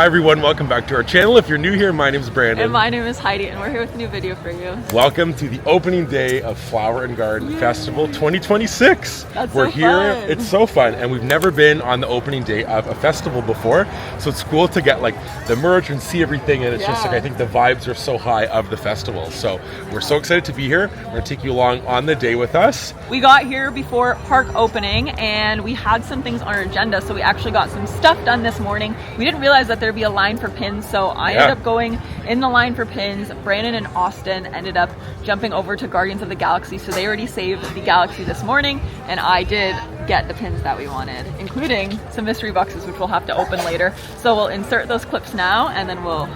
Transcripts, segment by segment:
Hi everyone, welcome back to our channel. If you're new here, my name is Brandon. And my name is Heidi, and we're here with a new video for you. Welcome to the opening day of Flower and Garden Festival 2026. We're so here, fun. It's so fun, and we've never been on the opening day of a festival before, so it's cool to get like the merch and see everything, and it's just like, I think the vibes are so high of the festival. So we're so excited to be here. We're gonna take you along on the day with us. We got here before park opening, and we had some things on our agenda, so we actually got some stuff done this morning. We didn't realize that there'd be a line for pins, so I ended up going in the line for pins. Brandon and Austin ended up jumping over to Guardians of the Galaxy, so they already saved the Galaxy this morning, and I did get the pins that we wanted, including some mystery boxes, which we'll have to open later. So we'll insert those clips now, and then we'll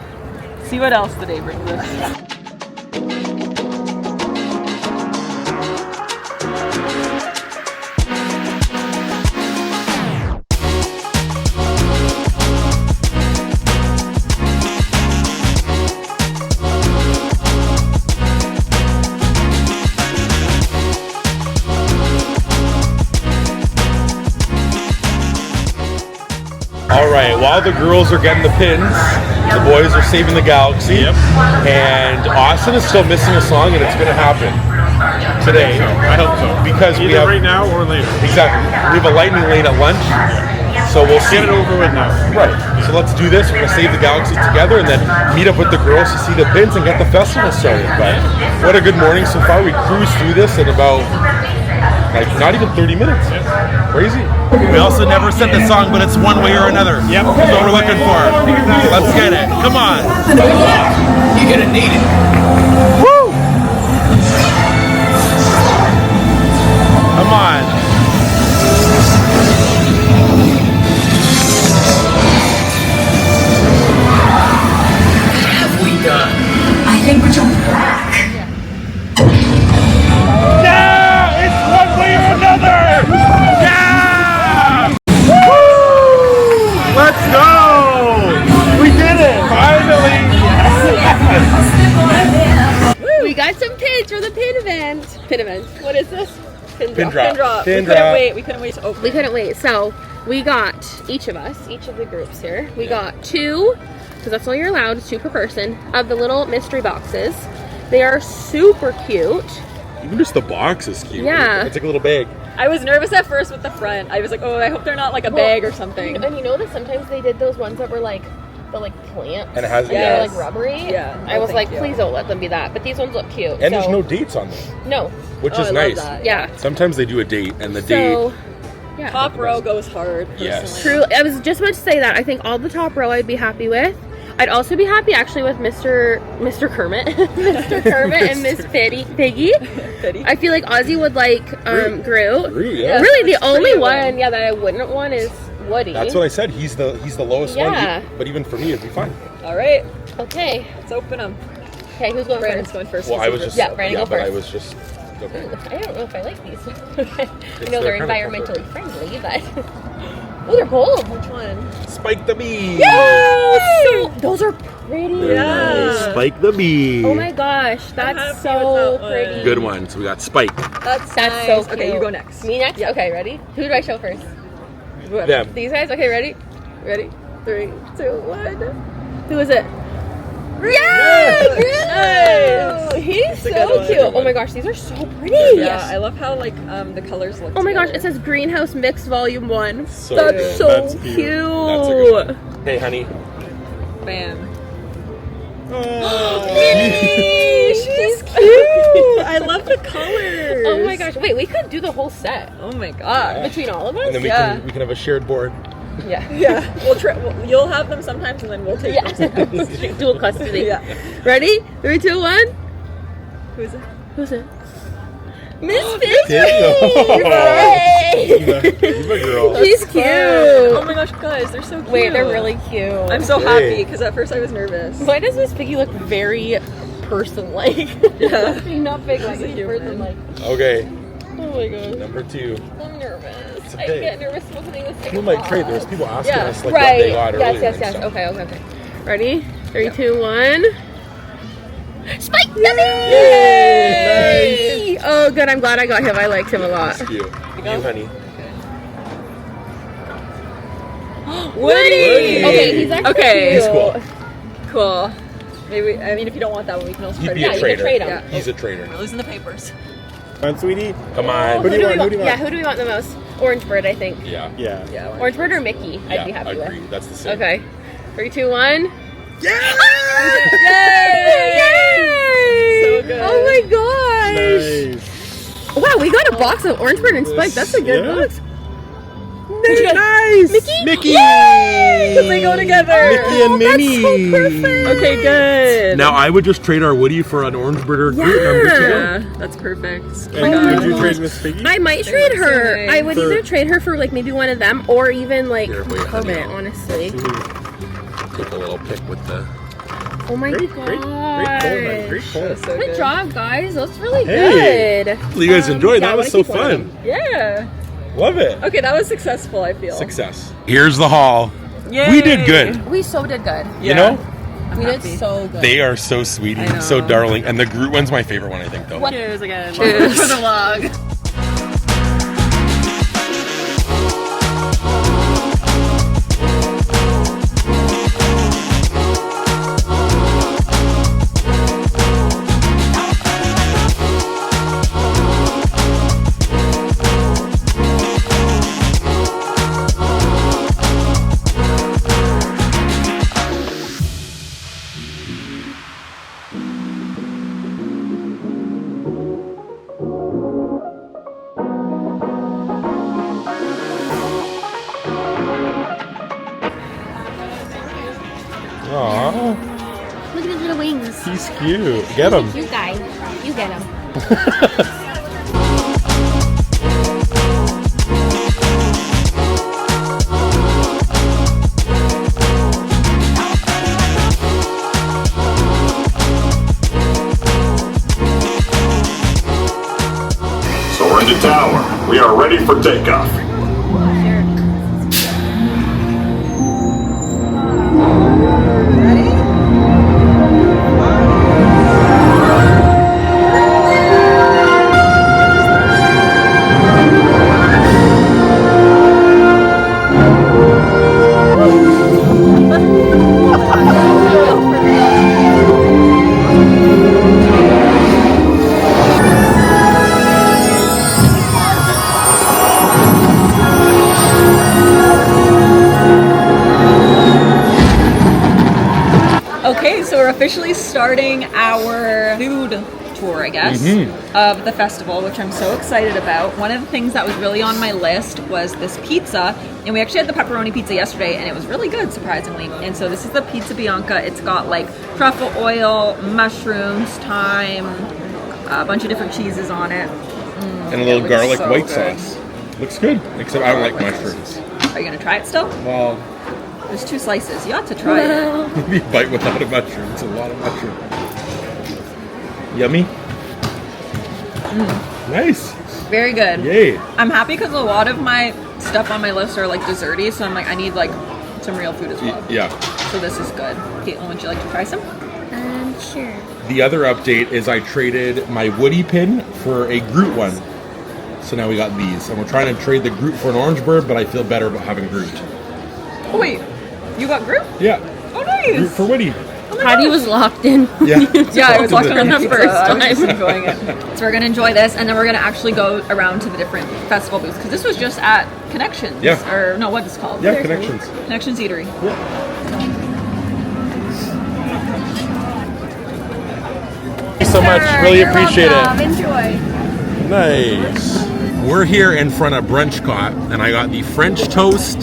see what else the day brings us. Alright, while the girls are getting the pins, the boys are saving the Galaxy, and Austin is still missing a song, and it's going to happen today. I hope so. Because we have right now or later. Exactly. We have a lightning lane at lunch, so we'll see. Get it over with now. Right. So let's do this. We're going to save the Galaxy together and then meet up with the girls to see the pins and get the festival started. But what a good morning so far. We cruised through this in about like not even 30 minutes. Crazy. We also never set the song, but it's one way or another. Yep. That's what we're looking for. Let's get it. Come on. You're gonna need it. Woo! Come on. Have we done? I think we're jumping back. Yeah! It's one way or another! Yeah! Woo! Let's go! We did it! Finally! We got some pins for the pin event. Pin event. What is this? Pin drop. Pin drop. Pin We couldn't drop. wait. We couldn't wait to open. We couldn't wait. So we got each of us, each of the groups here. We got two, because that's all you're allowed, 2 per person, of the little mystery boxes. They are super cute. Even just the box is cute. Yeah. It's like a little bag. I was nervous at first with the front. I was like, oh, I hope they're not like a bag or something. And you know that sometimes they did those ones that were like the plants. And it has- they're Yes. like rubbery. Yeah. I was like, Thank you. please don't let them be that. But these ones look cute. And there's so, no dates on them, no. which Oh, is I love nice. that. Yeah. Sometimes they do a date, and the date. So yeah. Top row goes hard. Yes. Personally. True. I was just about to say that. I think all the top row I'd be happy with. I'd also be happy actually with Mr. Kermit, Mr. Kermit and Miss Piggy. Pity. I feel like Ozzy would like Groot. Groot, yeah. Really, the that's only pretty one, one. that I wouldn't want is Woody. That's what I said. He's the lowest Yeah. one. But even for me, it'd be fine. All right, Okay. let's open them. Okay, who's going Brandon's first? going first. Well, I was just. Yeah, Brandon, go but I first. was just. Okay. I don't know if I like these. I their know they're Kermit environmentally friendly, but oh, they're gold. Which one? Spike the bee. So, those are pretty. Yeah. Spike the bee. Oh my gosh, happy that's with so that one. pretty. Good one. So we got Spike. That's That's nice. so cute. Okay, you go next. Me next? Yeah. Okay, ready? Who do I show first? Whoever. Them. These guys? Okay, ready? Ready? 3, 2, 1. Who is it? Nice. He's a good so one. cute. Oh my gosh, these are so pretty. Yeah, I love how like the colors look. Oh my gosh, together. it says Greenhouse Mix Volume 1. So That's cute. so That's cute. cute. That's a good one. Hey, honey. Bam. She's Cute. I love the colors. Oh my gosh. Wait, we could do the whole set. Oh my god. Between all of us? And then we can have a shared board. Yeah. Yeah. You'll have them sometimes, and then we'll take them. Yeah. Dual custody. Yeah. Ready? 3, 2, 1. Who is it? Who's it? Miss You're a girl. She's cute. Oh my gosh, guys, they're so cute. Wait, they're really cute. I'm so happy because at first I was nervous. Why does Miss Piggy look very person-like? Yeah. Not big like She's a human. person-like. Okay. Oh my gosh. Number 2. I'm nervous. It's I okay. get nervous opening this thing. People might trade. There's people asking Yeah. us like Right. what they got Yes, earlier. yes, and yes. stuff. Okay. Ready? 3, 2, 1. Spike the bee! Yay! Oh, good. I'm glad I got him. I liked him a lot. That's cute. You, honey. Woody! Okay, he's actually Okay. cute. He's cool. Cool. Maybe, I mean, if you don't want that one, we can also He'd try be to a you trader. can trade him. Yeah. He's a trader. We're losing the papers. Come on, sweetie. Come on. Who do you want? Who do you want? Yeah, who do we want the most? Orange Bird, I think. Yeah. Yeah. Yeah. Orange Bird or Mickey? I'd be happy agree. with. That's the same. Okay. 3, 2, 1. Yay! Yay! So good. Oh my gosh! Nice. Wow, we got a box of Orange Bird and Spike. That's a good Yeah. box. Nice. Mickey? Mickey. Because they go together. Mickey and Minnie. That's so perfect. Okay, good. Now I would just trade our Woody for an orange bird or Groot number two. Yeah, that's perfect. And would you trade Miss Piggy? I might trade her. nice. I would either trade her for like maybe one of them or even like Here, wait, Kermit, honey. honestly. Take a little pick with the. Oh my Great god. pull, man. Great pull. So Good job, guys. That's really Hey. good. You guys enjoyed. yeah, I That was wanna so keep one of fun. Yeah. Love it. Okay, that was successful, I feel. Success. Here's the haul. Yay. We did good. We so did good. You know, I'm We happy. did so good. they are so sweet I and so know. darling. And the Groot one's my favorite one, I think, though. Cheers again. Cheers. For the vlog. Aww, Look at his little wings. he's cute. Get him. You guys. You get him. So we're in the tower. We are ready for takeoff. Okay, so we're officially starting our food tour, I guess, of the festival, which I'm so excited about. One of the things that was really on my list was this pizza, and we actually had the pepperoni pizza yesterday, and it was really good, surprisingly. And so this is the Pizza Bianca. It's got like truffle oil, mushrooms, thyme, a bunch of different cheeses on it. And a little looks garlic so white good. sauce. Looks good, except I don't like mushrooms. Are you gonna try it still? Well, There's 2 slices. You ought to try it. maybe a bite without a mushroom. It's a lot of mushroom. Yummy. Nice. Very good. Yay. I'm happy because a lot of my stuff on my list are like desserty, so I'm like, I need like some real food as well. Yeah. So this is good. Katelyn, would you like to try some? Sure. The other update is I traded my Woody pin for a Groot one. So now we got these. And we're trying to trade the Groot for an orange bird, but I feel better about having Groot. Oh wait, you got Groot? Yeah. Oh Groot nice. for Woody. Heidi was locked in. Yeah. Yeah, I was locked on the first time. time. Enjoying it. So we're gonna enjoy this, and then we're gonna actually go around to the different festival booths because this was just at Connections. Yeah. Or no, what is it called? Yeah, connections. Connections Eatery. Thank you so much. Really appreciate it. Enjoy. Nice. We're here in front of BrunchCOT, and I got the French toast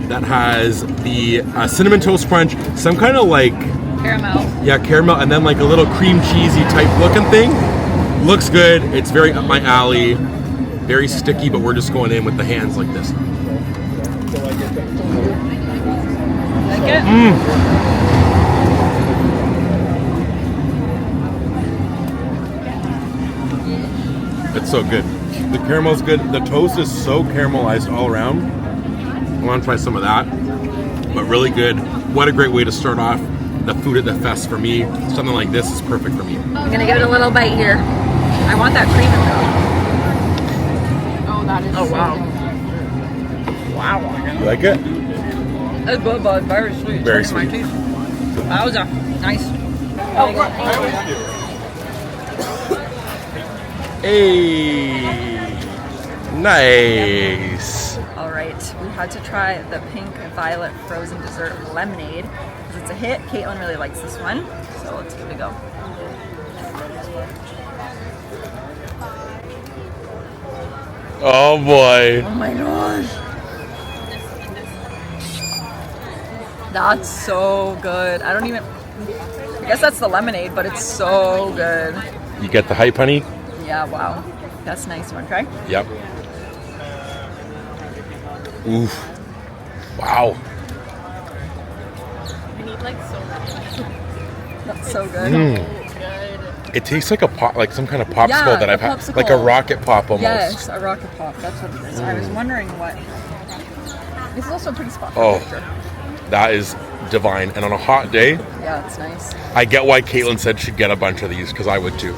that has the cinnamon toast crunch, some kind of like, Caramel. yeah, caramel, and then like a little cream cheesy type looking thing. Looks good. It's very up my alley. Very sticky, but we're just going in with the hands like this. Like it? It's so good. The caramel's good. The toast is so caramelized all around. I want to try some of that. But really good. What a great way to start off the food at the fest for me. Something like this is perfect for me. I'm gonna give it a little bite here. I want that cream in Oh, that is Oh, so wow. good. You like it? It's good, but very sweet. Very It's in sweet. my teeth. That was a nice. Hey, nice. All right, we had to try the pink violet frozen dessert lemonade because it's a hit. Katelyn really likes this one, so let's give it a go. Oh boy. Oh my gosh. That's so good. I don't even, I guess that's the lemonade, but it's so good. You get the hype, honey? Yeah, wow. That's nice. You want to try? Yep. Oof. Wow. I need like so much. That's so good. It tastes like a pop, like some kind of popsicle Yeah, that a I've had, popsicle. like a rocket pop almost. Yes, a rocket pop. That's what it is. I was wondering what. This is also a pretty spot. Oh, that is divine. And on a hot day, Yeah, it's nice. I get why Katelyn said she'd get a bunch of these because I would too.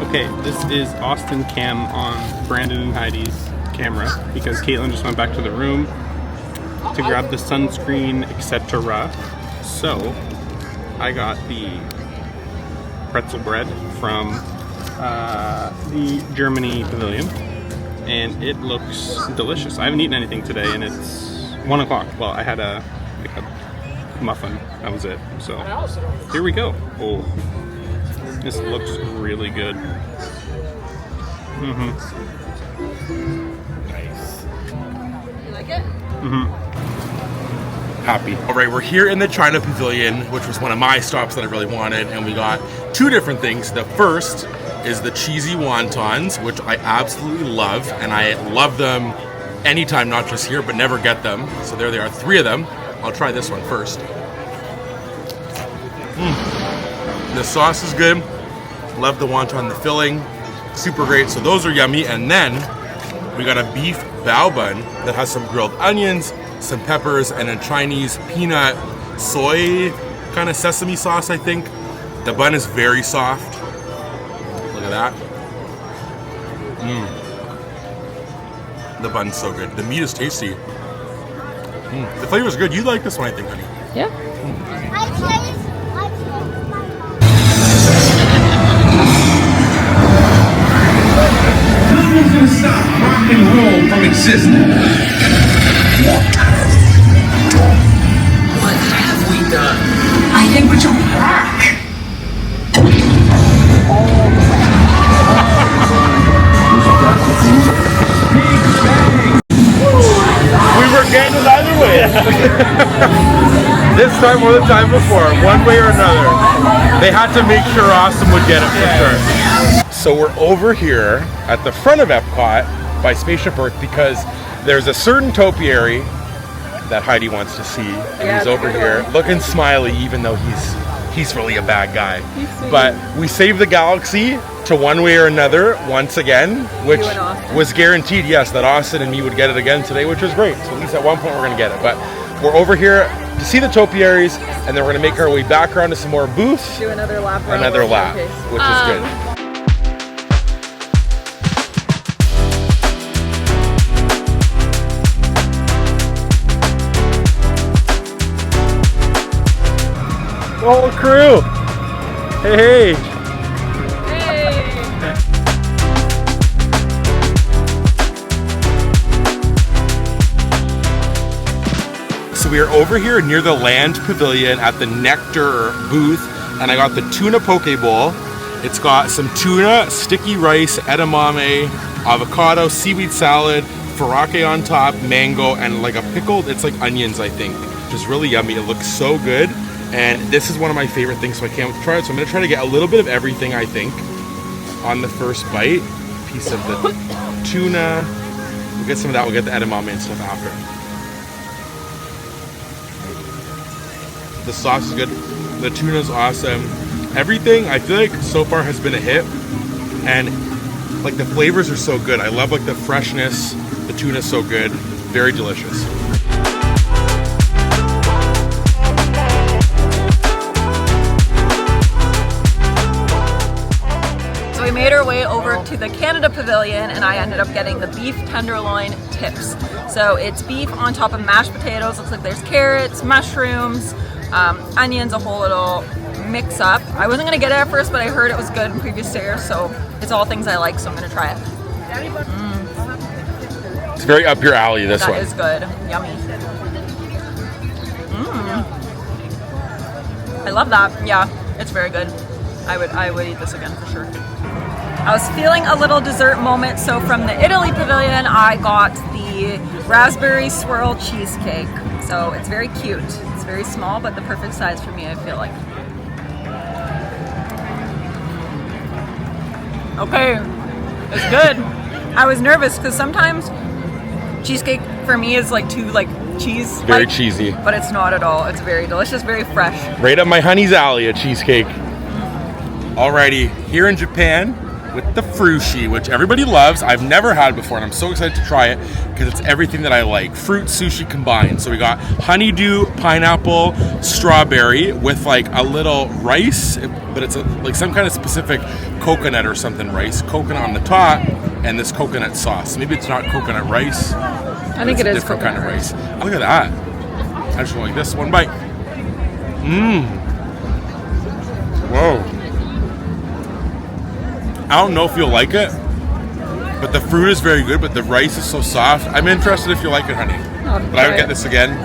Okay, this is Austin Cam on Brandon and Heidi's camera because Katelyn just went back to the room to grab the sunscreen, etc. So I got the pretzel bread from the Germany pavilion, and it looks delicious. I haven't eaten anything today, and it's 1 o'clock. Well, I had a muffin. That was it. So here we go. Oh, this looks really good. Nice. You like it? Happy. All right, we're here in the China Pavilion, which was one of my stops that I really wanted, and we got two different things. The first is the cheesy wontons, which I absolutely love, and I love them anytime, not just here, but never get them. So there they are, 3 of them. I'll try this one first. The sauce is good. Love the wonton, the filling, super great. So those are yummy. And then we got a beef bao bun that has some grilled onions, some peppers, and a Chinese peanut soy kind of sesame sauce, I think. The bun is very soft. Look at that. The bun's so good. The meat is tasty. The flavor is good. You like this one, I think, honey. Yeah. Nothing's gonna stop rock and roll from existing. What have we done? I think we're jumping back. We were getting it either way. This time or the time before, one way or another. They had to make sure Austin would get it for sure. So we're over here at the front of EPCOT by Spaceship Earth because there's a certain topiary that Heidi wants to see. And he's over here looking smiley even though he's really a bad guy. But we saved the galaxy to one way or another once again, which was guaranteed, yes, that Austin and me would get it again today, which was great. So at least at one point we're gonna get it. But we're over here to see the topiaries, and then we're gonna make our way back around to some more booths. Do another lap. around Another the lap, showcase. which is good. Whole crew! Hey, hey! So we are over here near the Land Pavilion at the Nectar booth, and I got the tuna poke bowl. It's got some tuna, sticky rice, edamame, avocado, seaweed salad, farake on top, mango, and like a pickled, it's like onions, I think. which is really yummy. It looks so good. And this is one of my favorite things, so I can't wait to try it. So I'm gonna try to get a little bit of everything, I think, on the first bite. Piece of the tuna. We'll get some of that, we'll get the edamame and stuff after. The sauce is good. The tuna's awesome. Everything, I feel like, so far has been a hit. And like the flavors are so good. I love like the freshness. The tuna's so good. Very delicious. We made our way over to the Canada Pavilion and I ended up getting the beef tenderloin tips. So it's beef on top of mashed potatoes. Looks like there's carrots, mushrooms, onions, a whole little mix up. I wasn't gonna get it at first, but I heard it was good in previous years, so it's all things I like, so I'm gonna try it. It's very up your alley, this one. That is good. Yummy. I love that. Yeah, it's very good. I would eat this again for sure. I was feeling a little dessert moment, so from the Italy Pavilion, I got the raspberry swirl cheesecake. So it's very cute. It's very small, but the perfect size for me, I feel like. Okay, it's good. I was nervous because sometimes cheesecake for me is like too like cheese. Very cheesy. But it's not at all. It's very delicious, very fresh. Right up my honey's alley, a cheesecake. Alrighty, here in Japan with the frushi, which everybody loves. I've never had before, and I'm so excited to try it because it's everything that I like. Fruit sushi combined. So we got honeydew, pineapple, strawberry with like a little rice, but it's like some kind of specific coconut or something rice. Coconut on the top, and this coconut sauce. Maybe it's not coconut rice. I think it is different kind of rice. Oh, look at that. I just want like this one bite. Whoa. I don't know if you'll like it, but the fruit is very good, but the rice is so soft. I'm interested if you like it, honey. But I would get this again.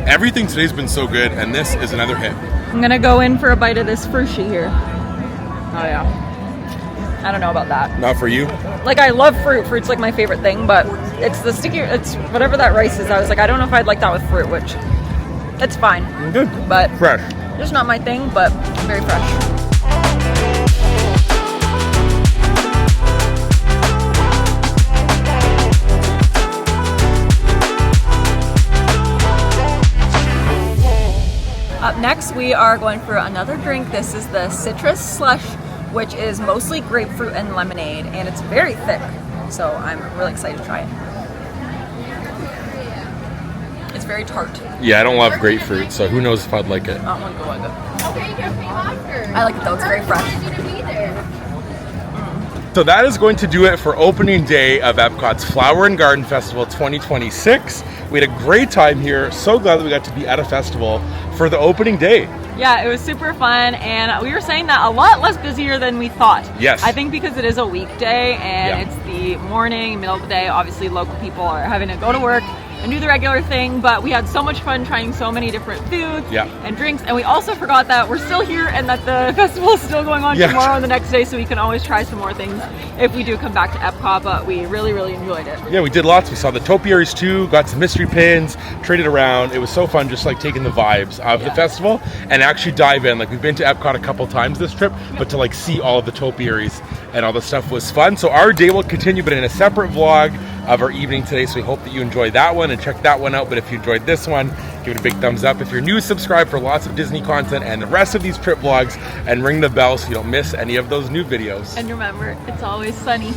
Everything today's been so good, and this is another hit. I'm gonna go in for a bite of this frushi here. Oh yeah. I don't know about that. Not for you? Like, I love fruit. Fruit's like my favorite thing, but it's the sticky, it's whatever that rice is. I was like, I don't know if I'd like that with fruit, which it's fine. Good. But fresh. It's not my thing, but very fresh. Up next, we are going for another drink. This is the citrus slush, which is mostly grapefruit and lemonade, and it's very thick. So I'm really excited to try it. It's very tart. Yeah, I don't love grapefruit, so who knows if I'd like it. I wouldn't go like it. I like it though, it's very fresh. So that is going to do it for opening day of EPCOT's Flower and Garden Festival 2026. We had a great time here. So glad that we got to be at a festival for the opening day. Yeah, it was super fun, and we were saying that a lot less busier than we thought. Yes. I think because it is a weekday and it's the morning, middle of the day, obviously local people are having to go to work and do the regular thing, but we had so much fun trying so many different foods and drinks, and we also forgot that we're still here and that the festival is still going on tomorrow and the next day, so we can always try some more things if we do come back to EPCOT, but we really, really enjoyed it. Yeah, we did lots. We saw the Topiaries too, got some mystery pins, traded around. It was so fun just like taking the vibes of the festival and actually dive in. Like, we've been to EPCOT a couple times this trip, but to like see all of the Topiaries and all the stuff was fun. So our day will continue, but in a separate vlog of our evening today, so we hope that you enjoyed that one and check that one out. But if you enjoyed this one, give it a big thumbs up. If you're new, subscribe for lots of Disney content and the rest of these trip vlogs, and ring the bell so you don't miss any of those new videos. And remember, it's always sunny.